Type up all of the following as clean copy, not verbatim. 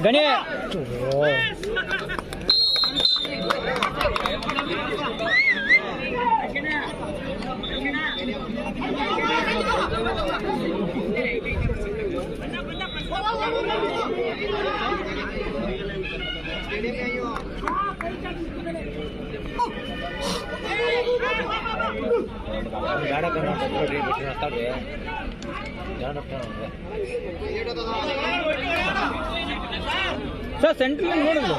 ಗಣಿ sir central ನೋಡಿದ್ರು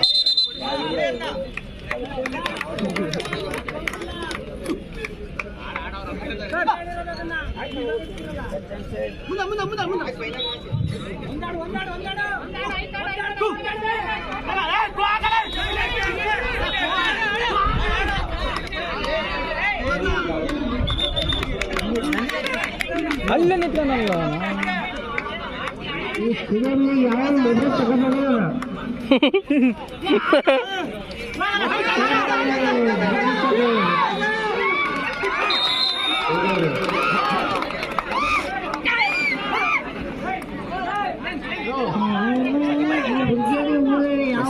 ಅಲ್ಲೇ ನಿಂತ್ಕೊಂಡಲ್ಲ ಈ ಸ್ಥಿತಿಯಲ್ಲಿ ಯಾವ ಮೊದಲು ತಗೊಂಡಲ್ಲ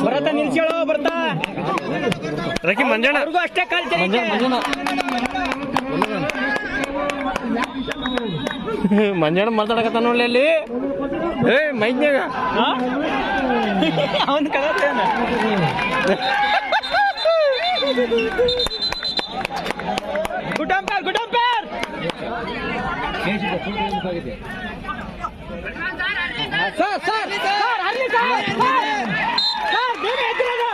ಬರ್ತಾ ನಿಲ್ಸೇಳೋ ಬರ್ತಾ ರಕಿ ಮಂಜಣ್ಣ ಅವ್ರಿಗೂ ಅಷ್ಟೇ ಕಾಲ್ ಮಂಜಣ್ಣ ಮಾತಾಡಕತ್ತ ನೋಡ್ಲಿ ಅಲ್ಲಿ ಏ ಮೈಜ್ಞಾಗ ಅವನ್ ಕಲತೇನ good umpire sir sir sir ಅಲ್ಲಿ ಸರ್ ಸರ್ ಬೇಗ ಎದ್ದಿರೋದು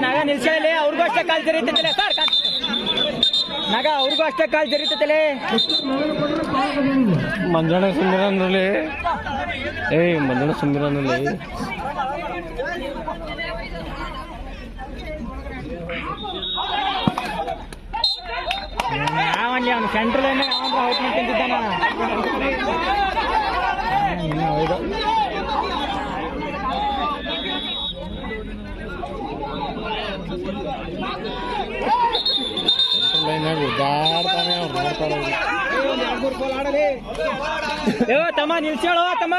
ನಾಗ ನಿಲ್ಸಲೇ ಅವ್ರಿಗೂ ಅಷ್ಟೇ ಕಾಲ್ ಜರಿತೈತಲೆ ಸರ್ ನಾಗ ಅವ್ರಿಗೂ ಅಷ್ಟೇ ಕಾಲ್ ಜರಿತೈತಲೆ ಮಂಜಣ್ಣ ಸುಂದರನಲ್ಲಿ ಏಯ್ ಮಂಜಣ್ಣ ಸುಂದರನಲ್ಲಿ ಯಾವನ್ಲಿ ಅವನು ಸೆಂಟ್ರಲ್ ಅವನು ಔಟ್ ಮಾಡ್ಕೊಂತಿದ್ದಾನ ಹೌದು ತಮ್ಮ ನಿಲ್ಸೇಳೋ ತಮ್ಮ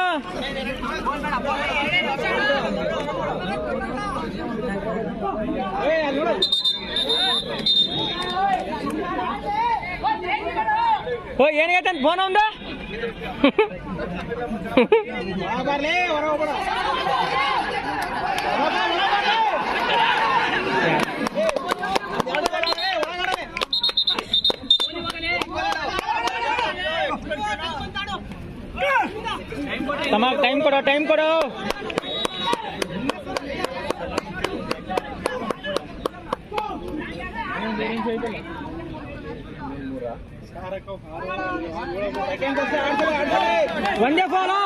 ಓ ಏನಾಗೈತೆ ಫೋನ್ ಅವಂದ ತಮ್ಮ ಟೈಮ್ ಕೊಡು ಒಂದೇ ಫಾಲೋ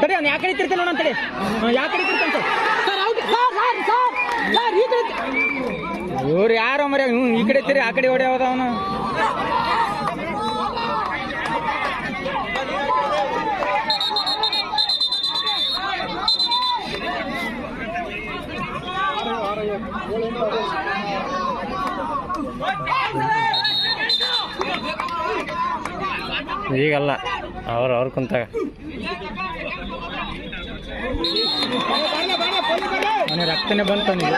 ಕಡೆ ಅವ್ನು ಯಾಕೆ ತಿರ್ತಾನೆ ನೋಡ ಅಂತೇಳಿ ಯಾಕೆ ತಿರ್ತಾನೆ ಸರ್ ಈ ಕಡೆ ಇವ್ರು ಯಾರೋ ಮರ ಈ ಕಡೆ ತಿರಿ ಆ ಕಡೆ ಹೊಡೆಯೋದ ಅವನು ಈಗಲ್ಲ ಅವ್ರು ಕುಂತಾಗ ಅವನ ರಕ್ತನೇ ಬಂತು ಅವನಿಗೆ